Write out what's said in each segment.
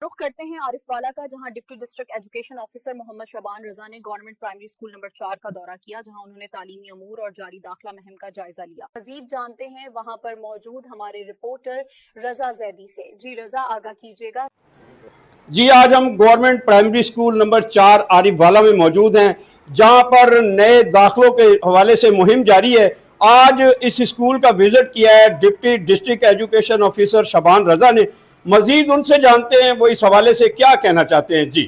रुख करते हैं आरिफ वाला का, जहां deputy district education officer Mohammad Shaban Raza ने गवर्नमेंट प्राइमरी स्कूल नंबर 4 का दौरा किया, जहां उन्होंने तालीमी अमूर और जारी दाखिला मुहिम का जायजा लिया। मजीद जानते हैं वहां पर मौजूद हमारे रिपोर्टर रजा जैदी से। जी रजा, आगाह कीजिएगा। जी, आज हम government primary school number 4 Arif वाला में मौजूद हैं, जहां पर नए दाखिलों के हवाले से मुहिम जारी है। आज इस स्कूल का विजिट किया है deputy district education officer Shaban Raza ने। मजीद उनसे जानते हैं वो इस हवाले से क्या कहना चाहते हैं। जी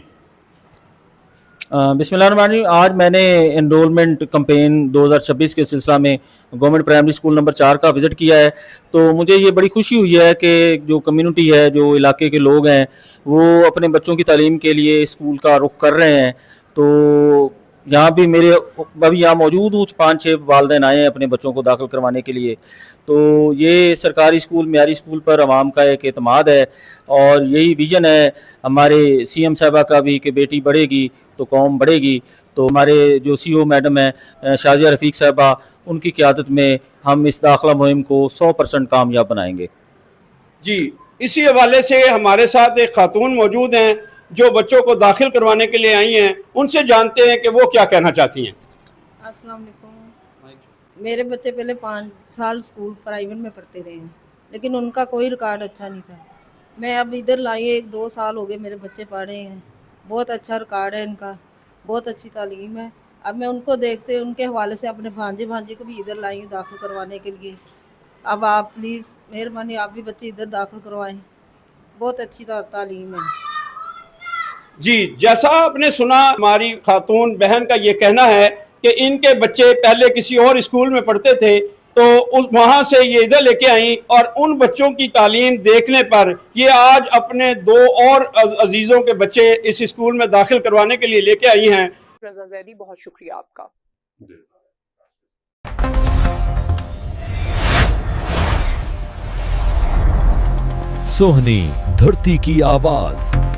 बिस्मिल्लाहिर्रहमानिर्रहीम। आज मैंने एनरोलमेंट कैंपेन 2026 के सिलसिला में गवर्नमेंट प्राइमरी स्कूल नंबर 4 का विज़िट किया है। तो मुझे ये बड़ी खुशी हुई है कि जो कम्युनिटी है, जो इलाके के लोग हैं, वो अपने बच्चों की तालीम के लिए स्कूल का रुख कर रहे हैं। तो यहाँ भी मेरे अभी यहाँ मौजूद हूँ, 5-6 वालिदैन आए हैं अपने बच्चों को दाखिल करवाने के लिए। तो ये सरकारी स्कूल, मियारी स्कूल पर आवाम का एक एतमाद है और यही विज़न है हमारे CM साहबा का भी कि बेटी बढ़ेगी तो कौम बढ़ेगी। तो हमारे जो CO मैडम हैं शाजिया रफ़ीक साहबा, उनकी क़यादत में हम इस दाखिला मुहिम को 100% कामयाब बनाएंगे। जी, इसी हवाले से हमारे साथ एक खातून मौजूद हैं जो बच्चों को दाखिल करवाने के लिए आई हैं। उनसे जानते हैं कि वो क्या कहना चाहती हैं। अस्सलाम वालेकुम। मेरे बच्चे पहले 5 साल स्कूल प्राइवेट में पढ़ते रहे हैं, लेकिन उनका कोई रिकॉर्ड अच्छा नहीं था। मैं अब इधर लाई 1-2 साल हो गए, मेरे बच्चे पढ़े हैं, बहुत अच्छा रिकॉर्ड है इनका, बहुत अच्छी तालीम है। अब मैं उनको देखते हुए उनके हवाले से अपने भांजे को भी इधर लाई हूँ दाखिल करवाने के लिए। अब आप प्लीज़ मेहरबानी, आप भी बच्चे इधर दाखिल करवाएं, बहुत अच्छी तालीम है। जी, जैसा आपने सुना, हमारी खातून बहन का ये कहना है कि इनके बच्चे पहले किसी और स्कूल में पढ़ते थे, तो उस वहाँ से ये इधर लेके आई और उन बच्चों की तालीम देखने पर ये आज अपने 2 और अजीज़ों के बच्चे इस स्कूल में दाखिल करवाने के लिए लेके आई हैं। रजा जैदी, बहुत शुक्रिया आपका। सोहनी धरती की आवाज।